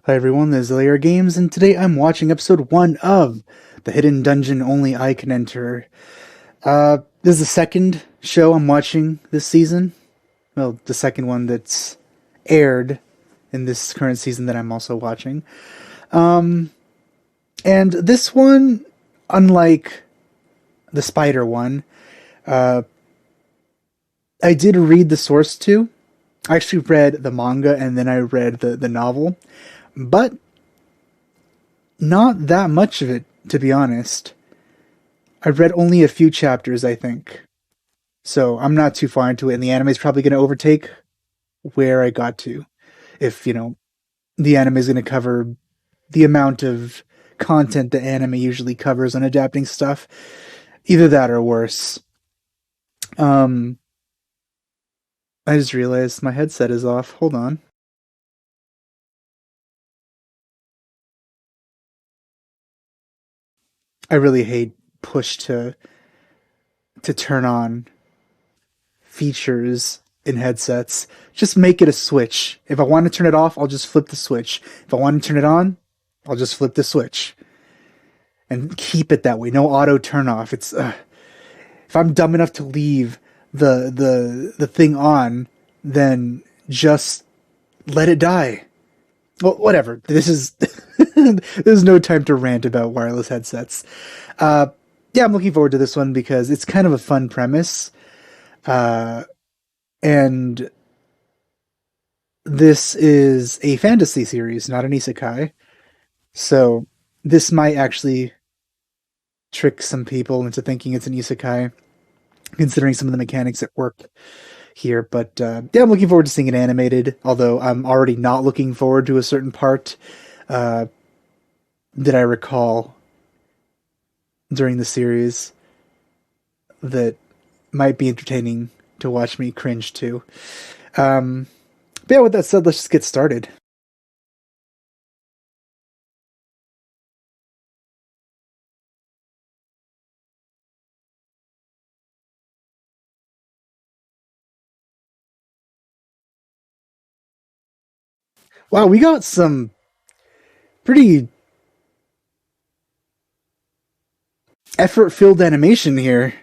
Hi everyone, this is LAR Games, and today I'm watching episode 1 of The Hidden Dungeon Only I Can Enter. This is the second show I'm watching this season. Well, the second one that's aired in this current season that I'm also watching. And this one, unlike the spider one, I did read the source to. I actually read the manga and then I read the novel. But not that much of it, to be honest. I've read only a few chapters, I think. So I'm not too far into it, and the anime is probably going to overtake where I got to. If, the anime is going to cover the amount of content the anime usually covers on adapting stuff. Either that or worse. I just realized my headset is off. Hold on. I really hate push to turn on features in headsets. Just make it a switch. If I want to turn it off, I'll just flip the switch. If I want to turn it on, I'll just flip the switch. And keep it that way. No auto turn off. It's if I'm dumb enough to leave the thing on, then just let it die. Well, whatever. This is there's no time to rant about wireless headsets. Yeah, I'm looking forward to this one because it's kind of a fun premise. And this is a fantasy series, not an isekai. So this might actually trick some people into thinking it's an isekai, considering some of the mechanics that work here. But yeah, I'm looking forward to seeing it animated, although I'm already not looking forward to a certain part that I recall during the series that might be entertaining to watch me cringe to. But yeah, with that said, let's just get started. Wow, we got some pretty effort-filled animation here.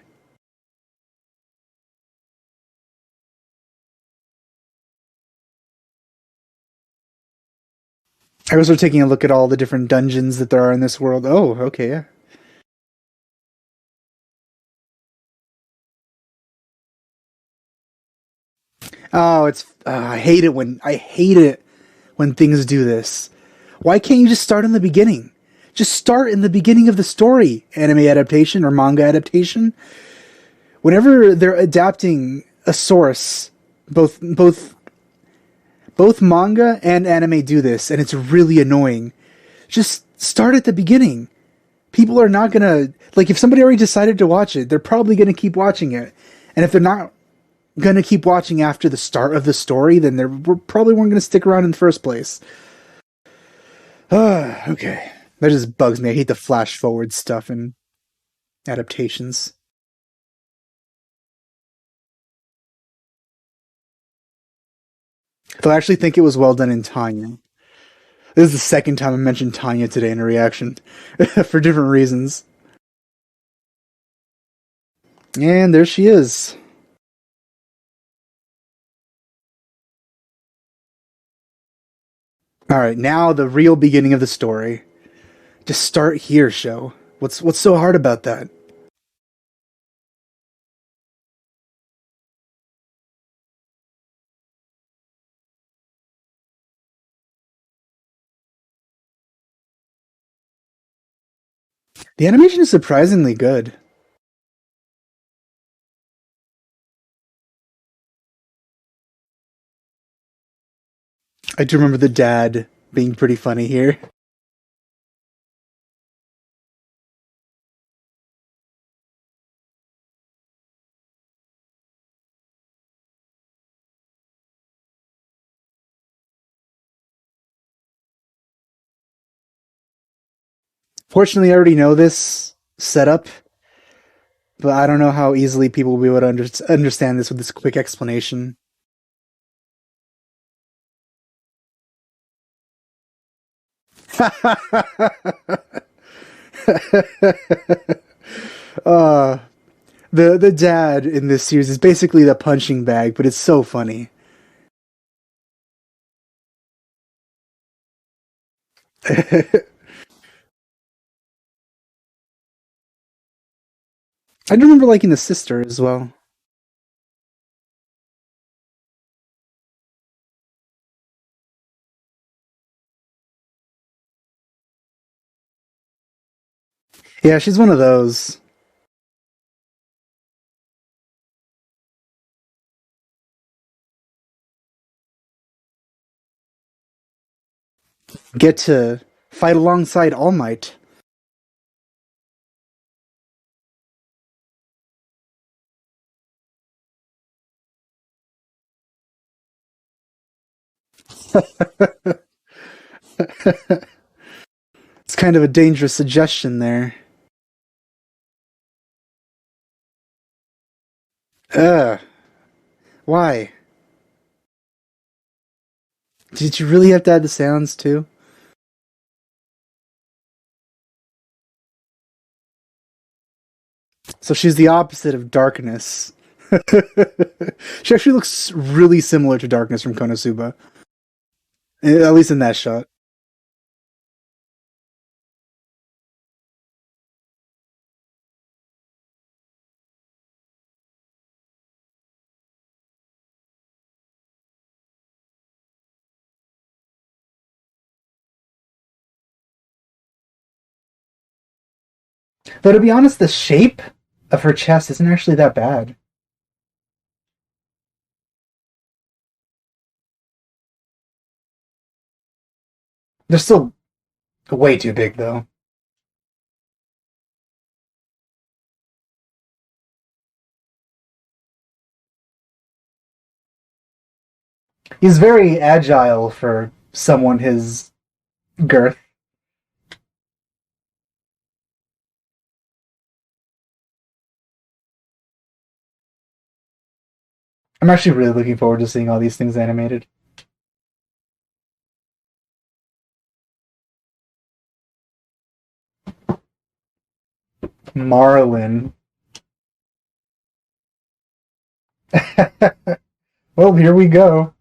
I was sort of taking a look at all the different dungeons that there are in this world. Oh, okay, yeah. Oh, it's I hate it when things do this. Why can't you just start in the beginning? Just start in the beginning of the story, anime adaptation or manga adaptation. Whenever they're adapting a source, both manga and anime do this, and it's really annoying. Just start at the beginning. People are not gonna like if somebody already decided to watch it, they're probably gonna keep watching it. And if they're not gonna keep watching after the start of the story, then they probably weren't gonna stick around in the first place. Okay. That just bugs me. I hate the flash forward stuff in adaptations. Though I actually think it was well done in Tanya. This is the second time I mentioned Tanya today in a reaction for different reasons. And there she is. Alright, now the real beginning of the story. Just start here, show. What's so hard about that? The animation is surprisingly good. I do remember the dad being pretty funny here. Fortunately, I already know this setup, but I don't know how easily people will be able to understand this with this quick explanation. uh, the dad in this series is basically the punching bag, but it's so funny. I do remember liking the sister as well. Yeah, she's one of those. Get to fight alongside All Might. It's kind of a dangerous suggestion there. Ugh. Why? Did you really have to add the sounds too? So she's the opposite of Darkness. She actually looks really similar to Darkness from Konosuba. At least in that shot. Though to be honest, the shape of her chest isn't actually that bad. They're still way too big though. He's very agile for someone his girth. I'm actually really looking forward to seeing all these things animated. Marlin. Well, here we go.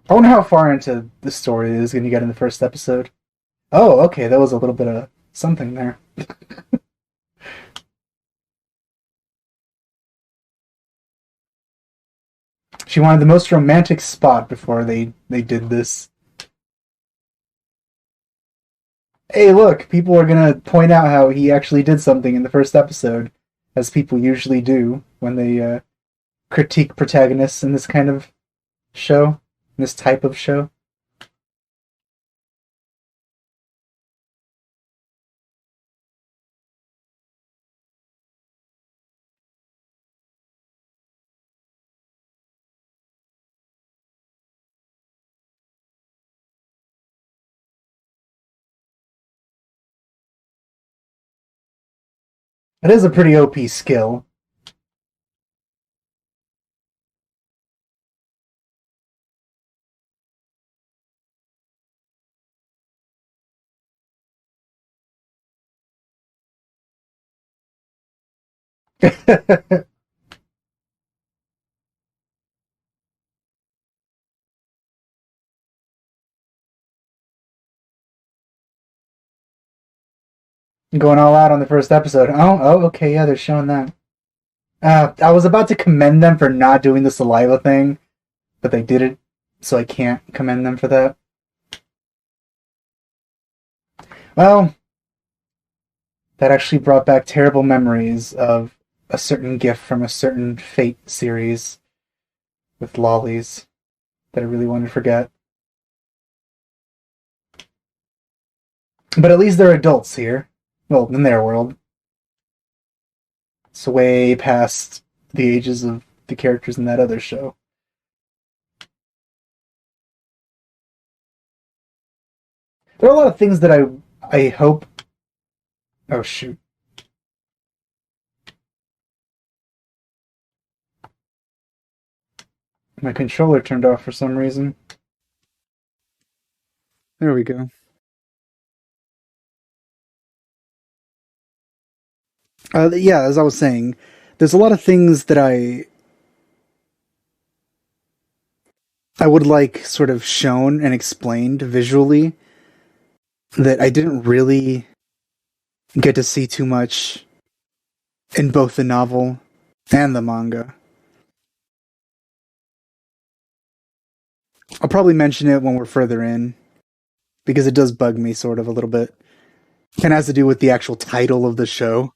I wonder how far into the story is going to get in the first episode. Oh, okay, that was a little bit of something there. She wanted the most romantic spot before they did this. Hey, look, people are gonna point out how he actually did something in the first episode, as people usually do when they critique protagonists in this kind of show, this type of show. It is a pretty OP skill. Going all out on the first episode. Oh, okay, yeah, they're showing that. I was about to commend them for not doing the saliva thing, but they did it, so I can't commend them for that. Well, that actually brought back terrible memories of a certain gift from a certain Fate series with lollies that I really want to forget. But at least they're adults here. Well, in their world. It's way past the ages of the characters in that other show. There are a lot of things that I hope. Oh shoot! My controller turned off for some reason. There we go. Yeah, as I was saying, there's a lot of things that I would like sort of shown and explained visually that I didn't really get to see too much in both the novel and the manga. I'll probably mention it when we're further in because it does bug me sort of a little bit. It has to do with the actual title of the show.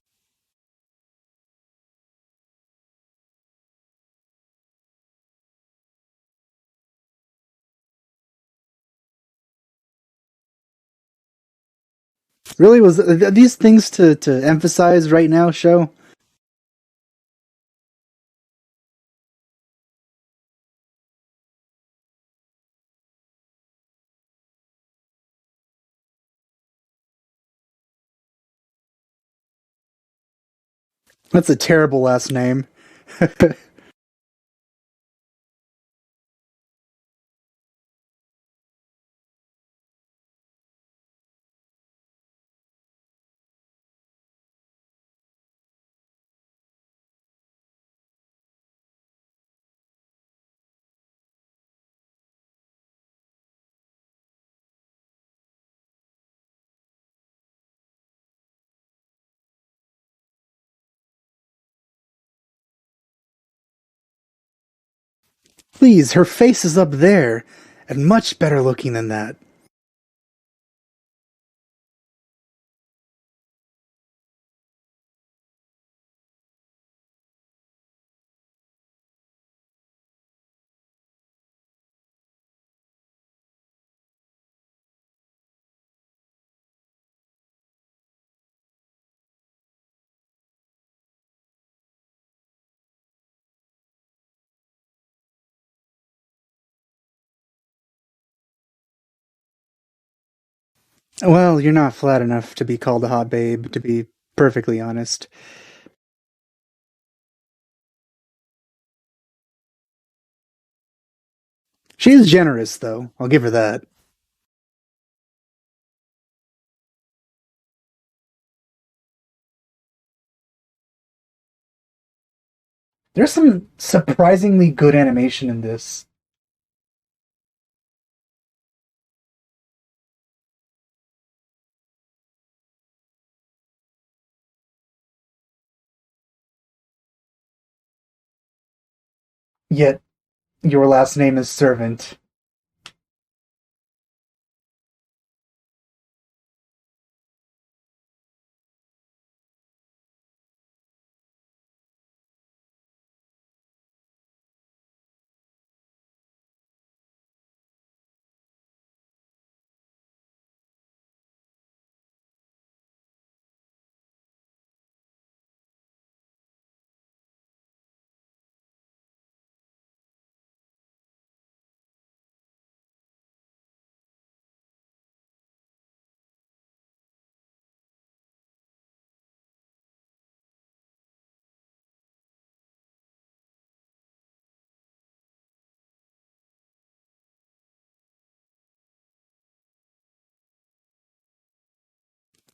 Really, was these things to emphasize right now? Show. That's a terrible last name. Please, her face is up there, and much better looking than that. Well, you're not flat enough to be called a hot babe, to be perfectly honest. She is generous, though. I'll give her that. There's some surprisingly good animation in this. Yet, your last name is Servant.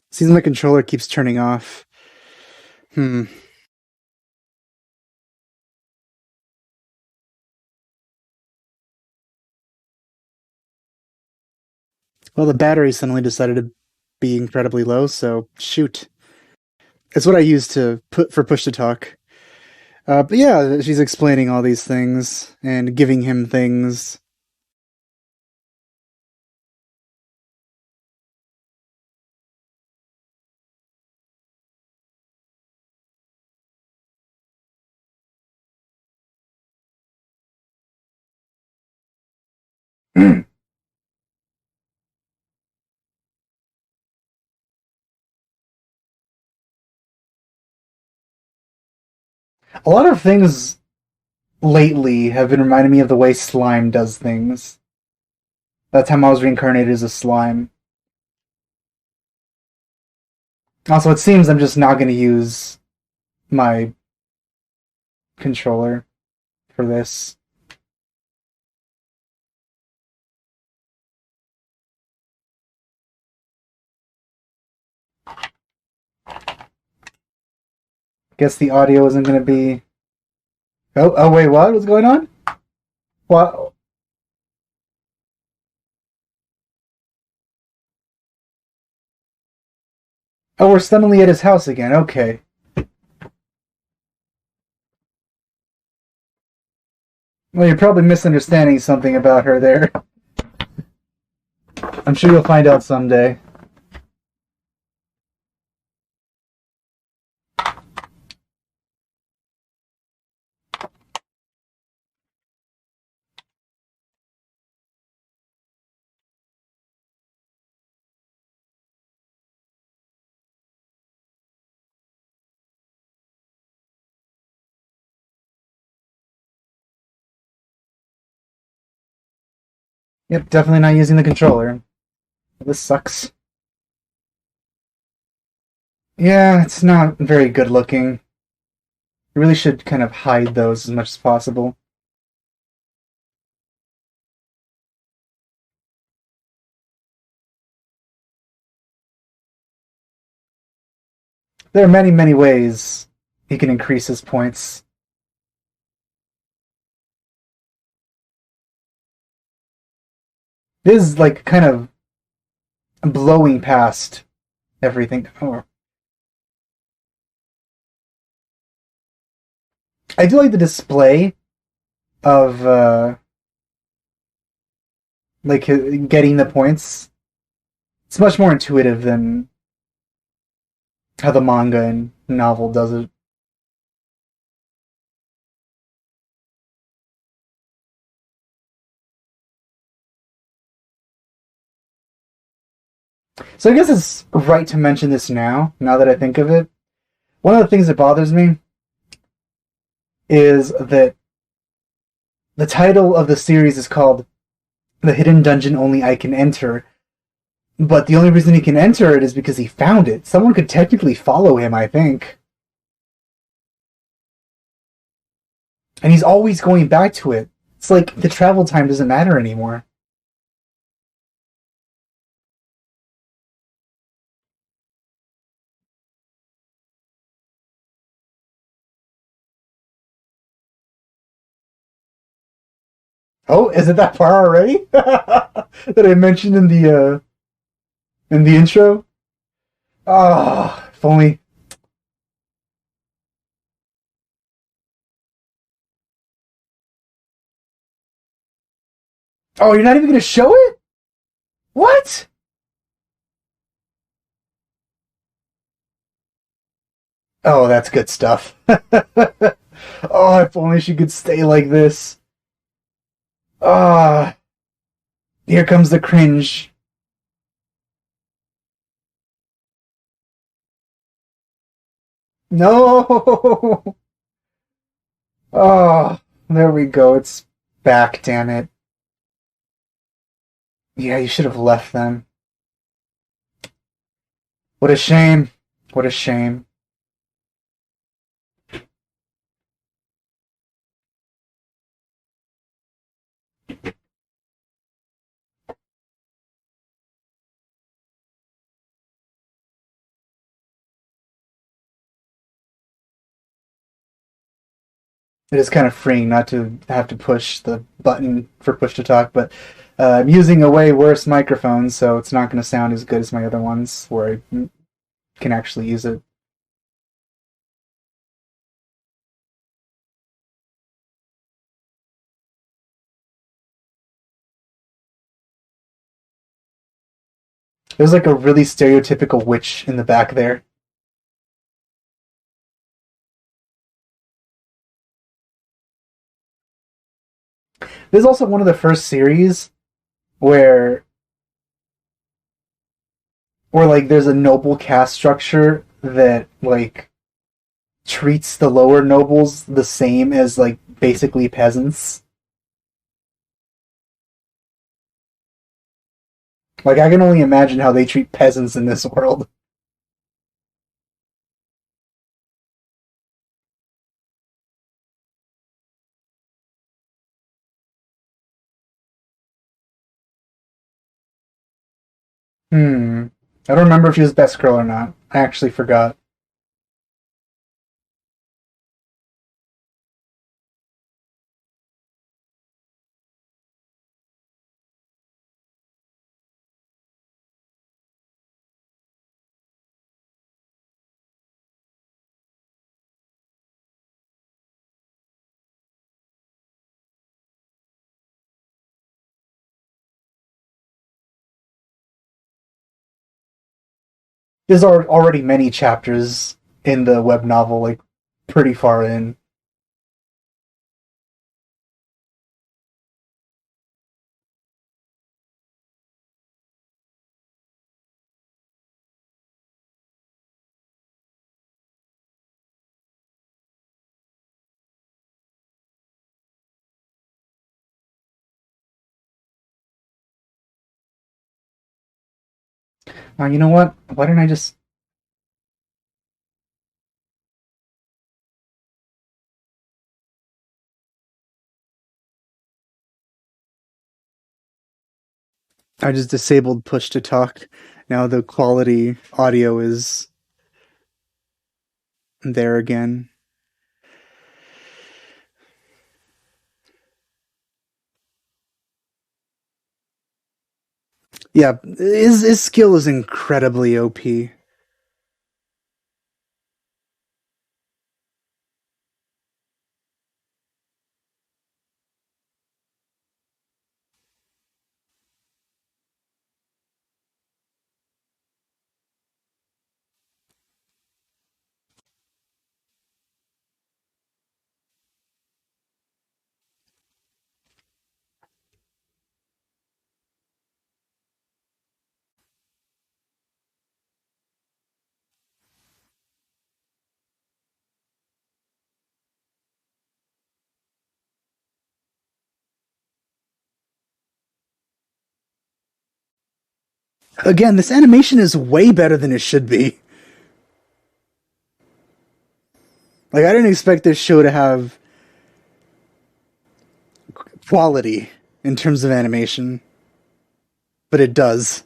Seems my controller keeps turning off. Hmm. Well, the battery suddenly decided to be incredibly low, so shoot. It's what I use to put for push to talk. But yeah, she's explaining all these things and giving him things. A lot of things lately have been reminding me of the way slime does things. That time I was reincarnated as a slime. Also, it seems I'm just not going to use my controller for this. Guess the audio isn't going to be... Oh, wait, what? What's going on? What? Oh, we're suddenly at his house again. Okay. Well, you're probably misunderstanding something about her there. I'm sure you'll find out someday. Yep, definitely not using the controller. This sucks. Yeah, it's not very good looking. You really should kind of hide those as much as possible. There are many, many ways he can increase his points. It is, like, kind of blowing past everything. Oh. I do like the display of, like, getting the points. It's much more intuitive than how the manga and novel does it. So I guess it's right to mention this now that I think of it. One of the things that bothers me is that the title of the series is called The Hidden Dungeon Only I Can Enter, but the only reason he can enter it is because he found it. Someone could technically follow him, I think. And he's always going back to it. It's like the travel time doesn't matter anymore. Oh, is it that far already? That I mentioned in the intro? Ah, oh, if only. Oh, you're not even going to show it? What? Oh, that's good stuff. Oh, if only she could stay like this. Ah, here comes the cringe. No! Oh, there we go. It's back, damn it. Yeah, you should have left them. What a shame. What a shame. It is kind of freeing not to have to push the button for push to talk, but I'm using a way worse microphone, so it's not going to sound as good as my other ones where I can actually use it. There's like a really stereotypical witch in the back there. This is also one of the first series where like there's a noble caste structure that like treats the lower nobles the same as like basically peasants. Like I can only imagine how they treat peasants in this world. Hmm. I don't remember if she was best girl or not. I actually forgot. There's already many chapters in the web novel, like pretty far in. You know what? Why didn't I just? I just disabled push to talk. Now the quality audio is there again. Yeah, his skill is incredibly OP. Again, this animation is way better than it should be. Like I didn't expect this show to have quality in terms of animation, but it does.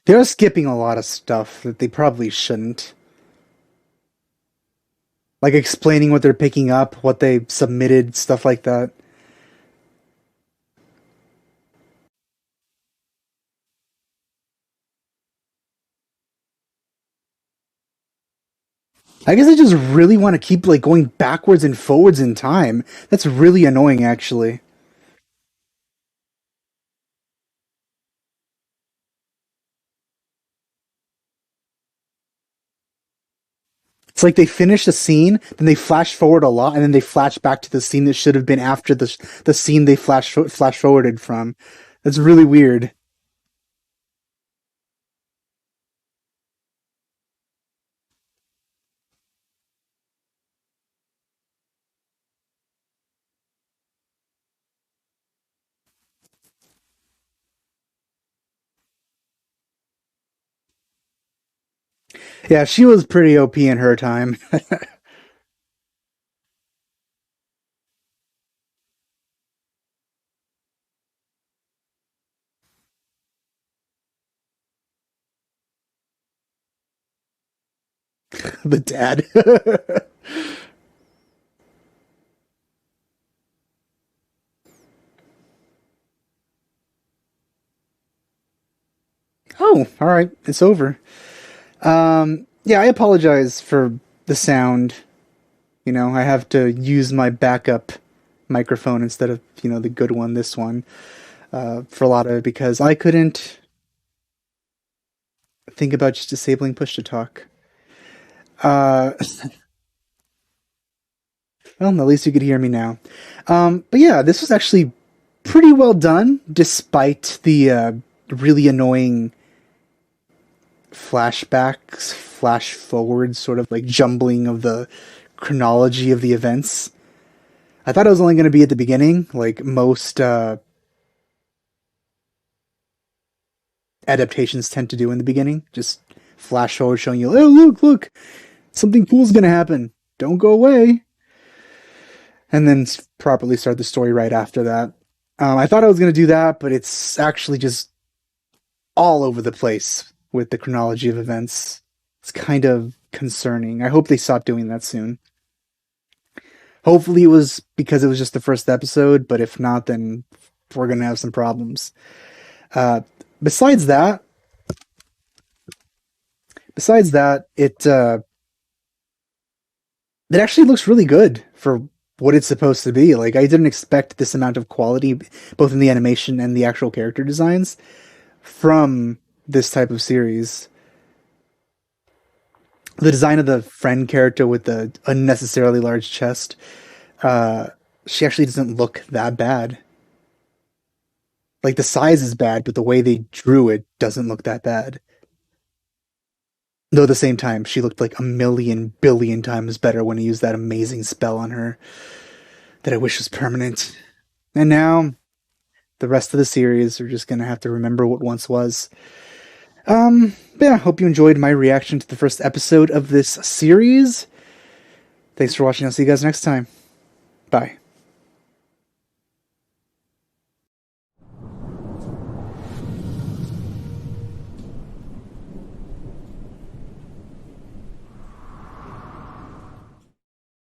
They're skipping a lot of stuff that they probably shouldn't. Like explaining what they're picking up, what they submitted, stuff like that. I guess I just really want to keep like going backwards and forwards in time. That's really annoying actually. It's like they finish the scene, then they flash forward a lot, and then they flash back to the scene that should have been after the scene they flash forwarded from. That's really weird. Yeah, she was pretty OP in her time. The dad. Oh, all right, it's over. Yeah, I apologize for the sound. You know, I have to use my backup microphone instead of, the good one, this one, for a lot of it because I couldn't think about just disabling push to talk. Uh, well, at least you could hear me now. But yeah, this was actually pretty well done, despite the really annoying flashbacks, flash forwards, sort of like jumbling of the chronology of the events. I thought it was only going to be at the beginning, like most adaptations tend to do in the beginning. Just flash forward showing you, oh, look, something cool's going to happen. Don't go away. And then properly start the story right after that. I thought I was going to do that, but it's actually just all over the place with the chronology of events. It's kind of concerning. I hope they stop doing that soon. Hopefully it was because it was just the first episode, but if not, then we're going to have some problems. Uh, besides that, it actually looks really good for what it's supposed to be. Like I didn't expect this amount of quality, both in the animation and the actual character designs, from this type of series. The design of the friend character with the unnecessarily large chest, uh, she actually doesn't look that bad. Like the size is bad, but the way they drew it doesn't look that bad. Though at the same time, she looked like a million billion times better when he used that amazing spell on her that I wish was permanent. And now the rest of the series are just gonna have to remember what once was. But yeah, hope you enjoyed my reaction to the first episode of this series. Thanks for watching. I'll see you guys next time. Bye.